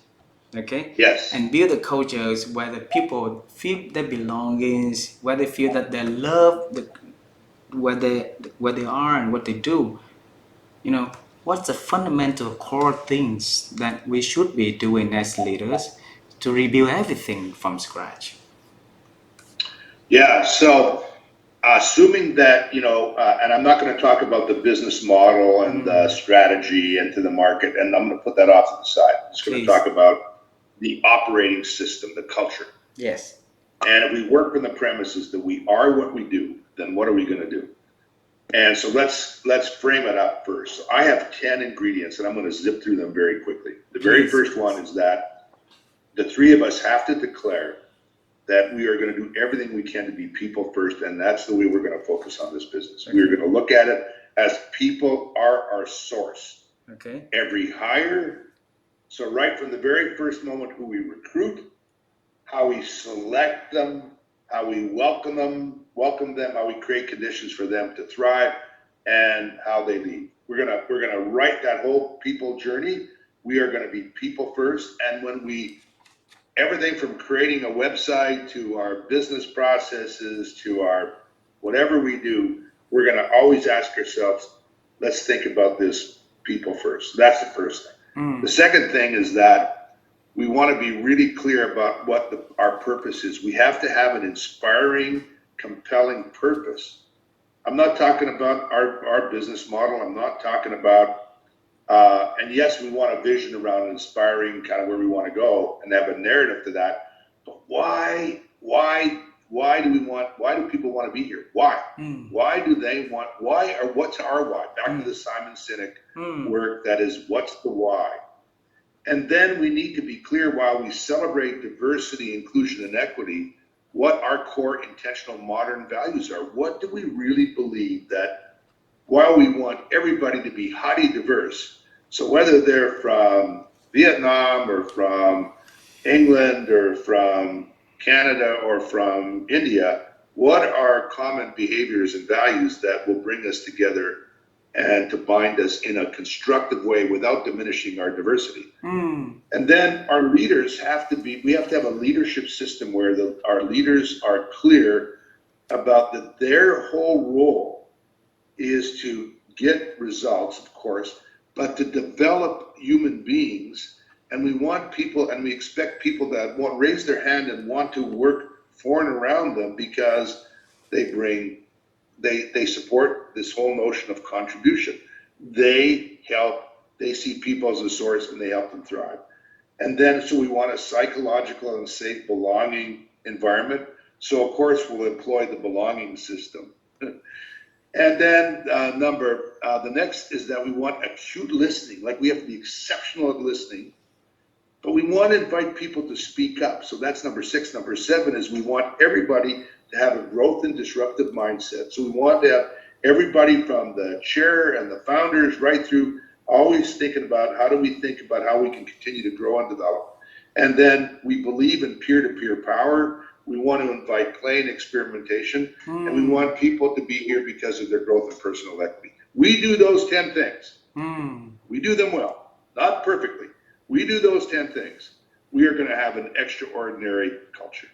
okay, Yes. and build a culture where the people feel their belongings, where they feel that they love where they are and what they do. What's the fundamental core things that we should be doing as leaders to rebuild everything from scratch? Yeah. So, assuming that, and I'm not going to talk about the business model and the strategy into the market, and I'm going to put that off to the side. I'm just going to Please. talk about the operating system, the culture. Yes. And if we work on the premises that we are what we do, then what are we going to do? And so let's frame it up first. So I have 10 ingredients, and I'm going to zip through them very quickly. The very Please. first one is that the three of us have to declare that we are going to do everything we can to be people first, and that's the way we're going to focus on this business. Okay. We're going to look at it as people are our source. Okay. Every hire, so right from the very first moment, who we recruit, how we select them, how we welcome them, how we create conditions for them to thrive, and how they leave. We're gonna write that whole people journey. We are gonna be people first, and when we everything from creating a website to our business processes to our whatever we do, we're gonna always ask ourselves, let's think about this people first. That's the first thing. The second thing is that we want to be really clear about what our purpose is. We have to have an inspiring, compelling purpose. I'm not talking about our business model. I'm not talking about, and yes, we want a vision around inspiring kind of where we want to go and have a narrative to that. But why do people want to be here? Why? Why do they want, or what's our why? Back to the Simon Sinek work, that is, what's the why? And then we need to be clear, while we celebrate diversity, inclusion, and equity, what our core intentional modern values are. What do we really believe that while we want everybody to be highly diverse, so whether they're from Vietnam or from England or from Canada or from India, what are common behaviors and values that will bring us together and to bind us in a constructive way without diminishing our diversity? And then our leaders we have to have a leadership system where our leaders are clear about that their whole role is to get results, of course, but to develop human beings. And we want people, and we expect people that want raise their hand and want to work for and around them, because they support this whole notion of contribution. They see people as a source, and they help them thrive. And then, so we want a psychological and safe belonging environment. So of course we'll employ the belonging system. And then the next is that we want acute listening. Like, we have to be exceptional at listening, but we want to invite people to speak up. So that's number 6. Number 7 is we want everybody to have a growth and disruptive mindset. So we want to have everybody from the chair and the founders right through, always thinking about how do we think about how we can continue to grow and develop. And then we believe in peer-to-peer power. We want to invite play and experimentation, and we want people to be here because of their growth and personal equity. We do those 10 things. Mm. We do them well, not perfectly. We do those 10 things. We are going to have an extraordinary culture.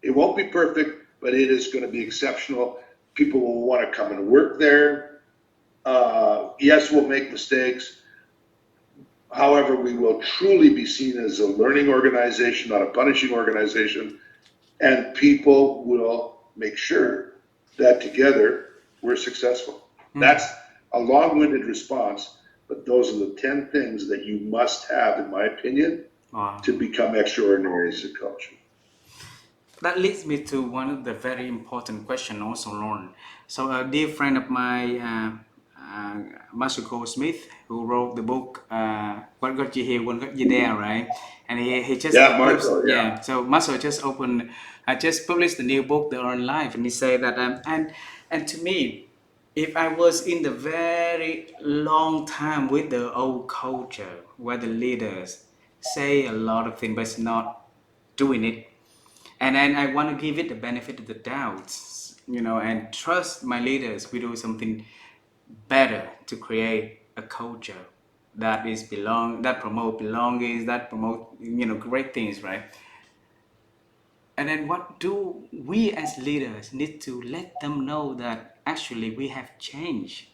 It won't be perfect, but it is going to be exceptional. People will want to come and work there. Yes, we'll make mistakes. However, we will truly be seen as a learning organization, not a punishing organization. And people will make sure that together we're successful. That's a long-winded response, but those are the 10 things that you must have, in my opinion, Wow. to become extraordinary as a culture. That leads me to one of the very important question also, Lorne. So a dear friend of mine, Masako Smith, who wrote the book What Got You Here, What Got You There, right? And he just Yeah, Marco, yeah. so Masako just just published the new book, The Earned Life, and he said that and to me, if I was in the very long time with the old culture where the leaders say a lot of things but not doing it, and then I want to give it the benefit of the doubt, and trust my leaders. We do something better to create a culture that promote belongings, that promote great things, right? And then what do we as leaders need to let them know that actually we have changed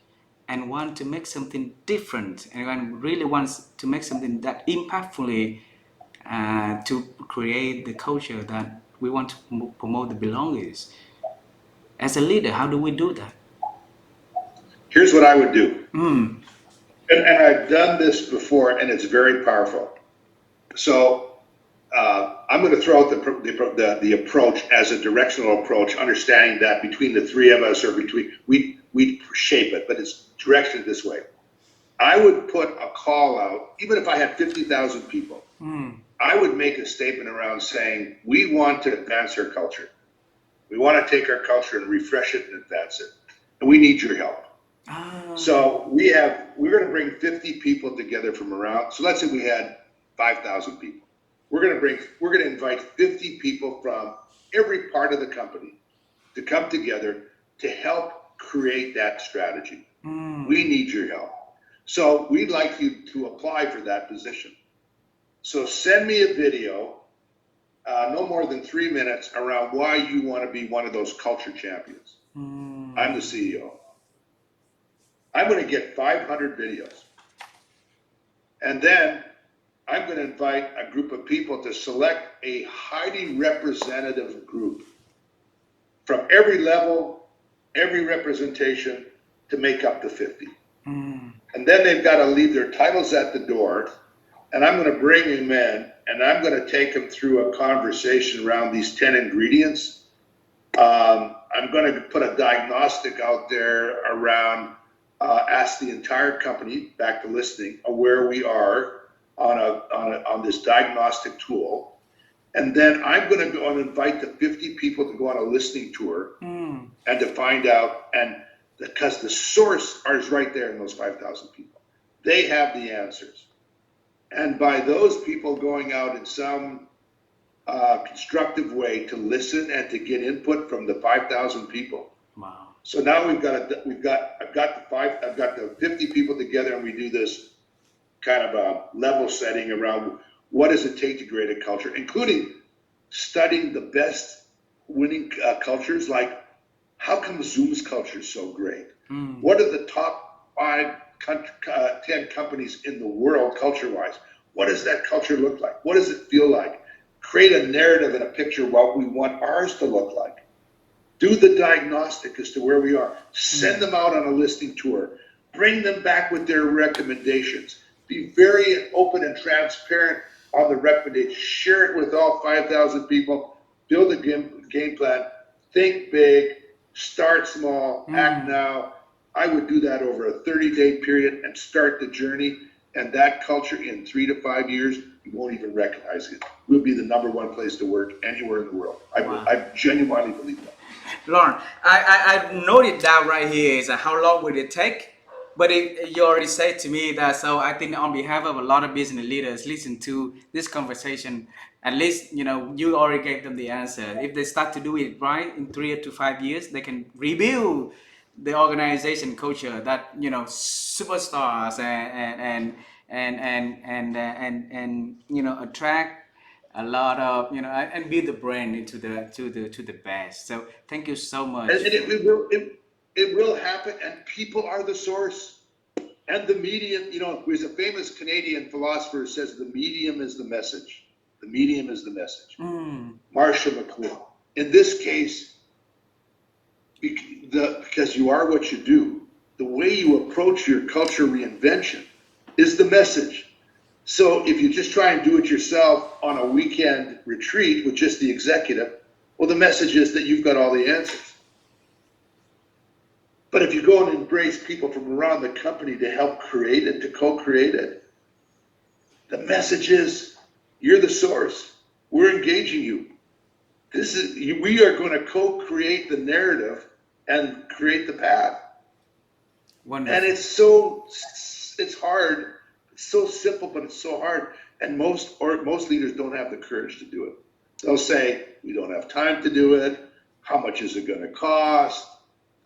and want to make something different, and really wants to make something that impactfully to create the culture that we want to promote the belongings. As a leader, how do we do that? Here's what I would do. Mm. And I've done this before, and it's very powerful. So I'm going to throw out the approach as a directional approach, understanding that between the three of us, or we shape it, but it's directed this way. I would put a call out, even if I had 50,000 people. I would make a statement around saying, we want to advance our culture. We want to take our culture and refresh it and advance it. And we need your help. So we're going to bring 50 people together from around. So let's say we had 5,000 people. We're going to invite 50 people from every part of the company to come together to help create that strategy. We need your help. So we'd like you to apply for that position. So send me a video, no more than 3 minutes, around why you want to be one of those culture champions. I'm the CEO. I'm going to get 500 videos. And then I'm going to invite a group of people to select a highly representative group from every level, every representation, to make up the 50. And then they've got to leave their titles at the door, and I'm going to bring them in, and I'm going to take them through a conversation around these 10 ingredients. I'm going to put a diagnostic out there around, ask the entire company, back to listening, where we are on this diagnostic tool. And then I'm going to go and invite the 50 people to go on a listening tour and to find out, and because the source is right there in those 5,000 people. They have the answers. And by those people going out in some constructive way to listen and to get input from the 5,000 people. Wow. So now I've got the 50 people together, and we do this kind of a level setting around what does it take to create a culture, including studying the best winning cultures, like how come Zoom's culture is so great? What are the top 10 companies in the world culture-wise? What does that culture look like? What does it feel like? Create a narrative and a picture of what we want ours to look like. Do the diagnostic as to where we are. Send them out on a listening tour. Bring them back with their recommendations. Be very open and transparent on the recommendation. Share it with all 5,000 people. Build a game plan. Think big. Start small. Act now. I would do that over a 30-day period and start the journey. And that culture, in 3 to 5 years, you won't even recognize it. We'll be the #1 place to work anywhere in the world. I genuinely believe that. Lauren, I noted down right here is how long would it take? But you already said to me that, so I think on behalf of a lot of business leaders, listen to this conversation. At least, you already gave them the answer. If they start to do it right in 3 to 5 years, they can rebuild the organization culture that superstars and attract a lot of and build the brand into the best. So thank you so much. And it will happen, and people are the source. And the medium, there's a famous Canadian philosopher who says the medium is the message. The medium is the message. Marshall McLuhan. In this case, because you are what you do, the way you approach your culture reinvention is the message. So if you just try and do it yourself on a weekend retreat with just the executive, well, the message is that you've got all the answers. But if you go and embrace people from around the company to help create it, to co-create it, the message is you're the source. We're engaging you. We are going to co-create the narrative and create the path. Wonderful. And it's hard. It's so simple, but it's so hard. And most leaders don't have the courage to do it. They'll say, we don't have time to do it. How much is it going to cost?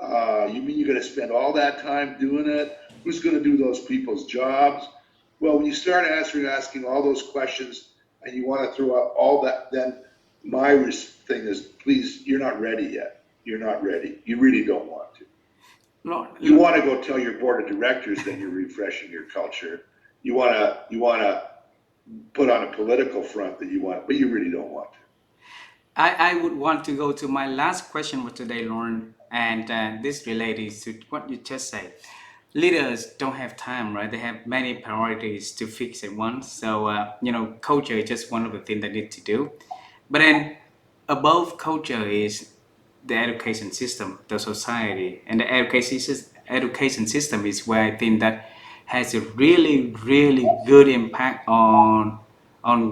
You mean you're going to spend all that time doing it? Who's going to do those people's jobs? Well, when you start asking all those questions and you want to throw out all that, then my thing is, please, you're not ready yet. You're not ready. You really don't want to. You want to go tell your board of directors that you're refreshing your culture. You want to put on a political front that you want, but you really don't want to. I would want to go to my last question for today, Lorne, and this relates to what you just said. Leaders don't have time, right? They have many priorities to fix at once. So, culture is just one of the things they need to do. But then above culture is the education system, the society. And the education system is where I think that has a really, really good impact on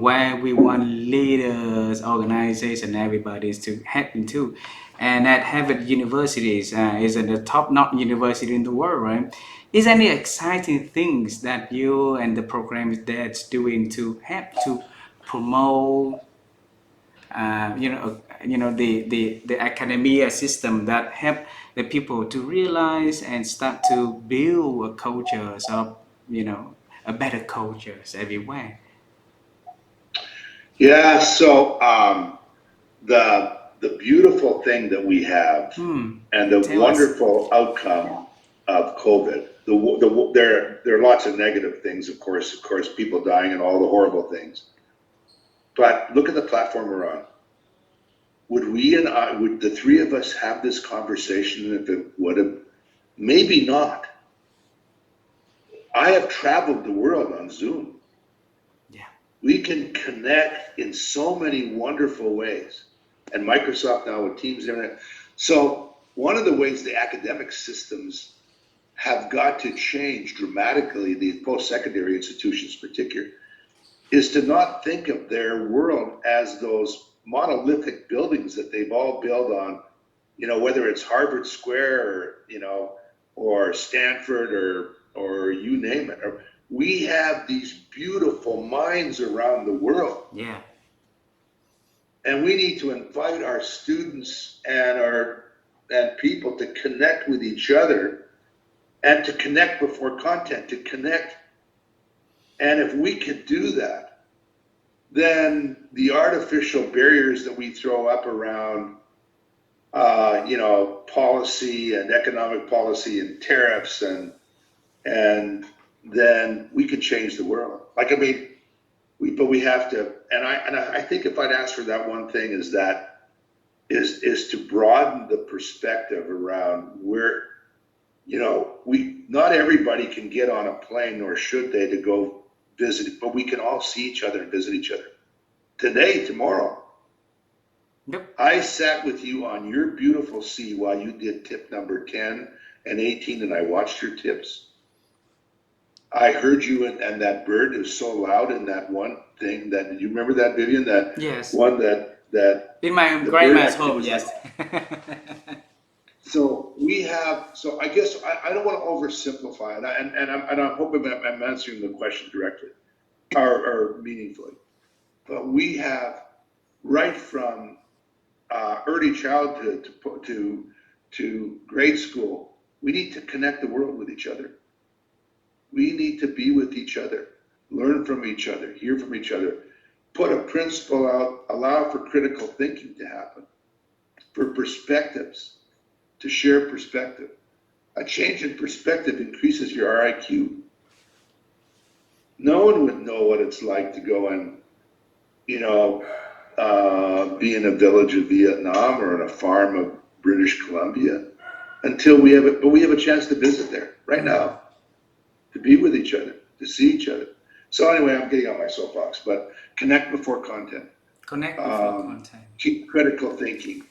where we want leaders, organizations, everybody to head into. And at Harvard University is the top-notch university in the world, right? Is any exciting things that you and the program that's doing to help to promote, the academia system that help the people to realize and start to build a culture of, a better cultures everywhere? Yeah, so the beautiful thing that we have and the wonderful outcome of COVID, there are lots of negative things, of course, people dying and all the horrible things. But look at the platform we're on. Would the three of us have this conversation if it would have? Maybe not. I have traveled the world on Zoom. We can connect in so many wonderful ways. And Microsoft now with Teams and everything. So one of the ways the academic systems have got to change dramatically, the post-secondary institutions in particular, is to not think of their world as those monolithic buildings that they've all built on, whether it's Harvard Square or Stanford or you name it. We have these beautiful minds around the world. Yeah. And we need to invite our students and people to connect with each other and to connect before content, to connect. And if we could do that, then the artificial barriers that we throw up around, policy and economic policy and tariffs and then we could change the world. We have to, and I think if I'd ask for that one thing is to broaden the perspective around where, not everybody can get on a plane, nor should they, to go visit, but we can all see each other and visit each other. Today, tomorrow. Yep. I sat with you on your beautiful sea while you did tip number 10 and 18, and I watched your tips. I heard you and that bird is so loud in that one thing that, you remember that, Vivian? That yes. One that in my grandma's home, yes. So I guess I don't want to oversimplify it, and I'm hoping that I'm answering the question directly or meaningfully. But we have, right from early childhood to grade school, We need to connect the world with each other. We need to be with each other, learn from each other, hear from each other, put a principle out, allow for critical thinking to happen, for perspectives, to share perspective. A change in perspective increases your RIQ. No one would know what it's like to go and, be in a village of Vietnam or on a farm of British Columbia until we have it, but we have a chance to visit there right now, to be with each other, to see each other. So anyway, I'm getting on my soapbox, but connect before content. Connect before content. Keep critical thinking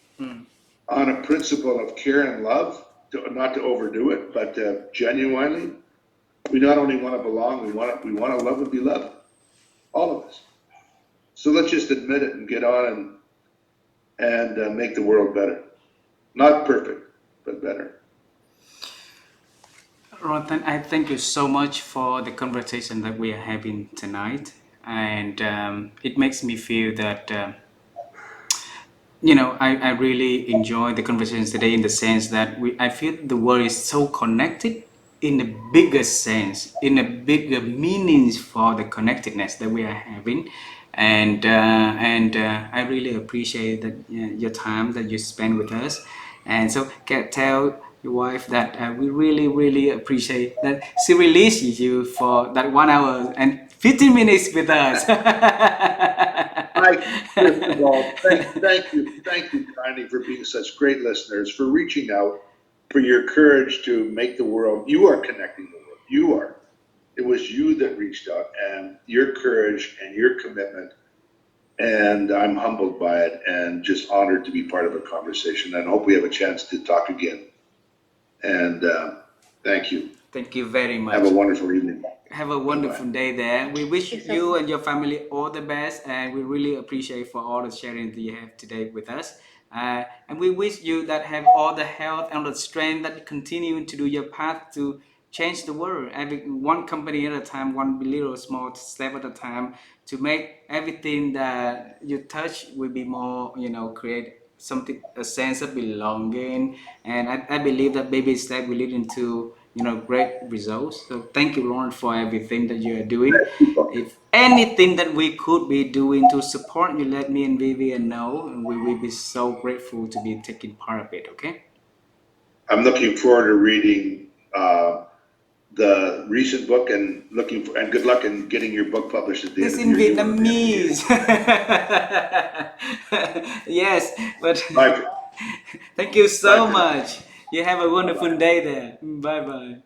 on a principle of care and love, not to overdo it, but genuinely, we not only want to belong, we want to love and be loved, all of us. So let's just admit it and get on and make the world better. Not perfect, but better. Ron, I thank you so much for the conversation that we are having tonight, and it makes me feel that I really enjoy the conversations today in the sense that I feel the world is so connected in a bigger sense, in a bigger meanings for the connectedness that we are having, and I really appreciate that your time that you spend with us, and so can tell your wife that we really appreciate that she released you for that 1 hour and 15 minutes with us. First of all, thank you, Connie, for being such great listeners, for reaching out, for your courage to make the world. You are connecting the world. You are. It was you that reached out, and your courage and your commitment. And I'm humbled by it, and just honored to be part of a conversation. And hope we have a chance to talk again. And thank you. Thank you very much. Have a wonderful evening. Have a wonderful day there. We wish Thank you so you and your family all the best, and we really appreciate for all the sharing that you have today with us. And we wish you that have all the health and the strength that you continue to do your path to change the world. One company at a time, one little small step at a time, to make everything that you touch will be more, create something, a sense of belonging. And I believe that baby step will lead into great results. So thank you, Lorne, for everything that you are doing. If anything that we could be doing to support you, let me and Vivian know, and we will be so grateful to be taking part of it. Okay. I'm looking forward to reading the recent book and good luck in getting your book published at the It's end of in the year. Vietnamese. Yes, but Bye. thank you so Bye. much. You have a wonderful day there. Bye bye.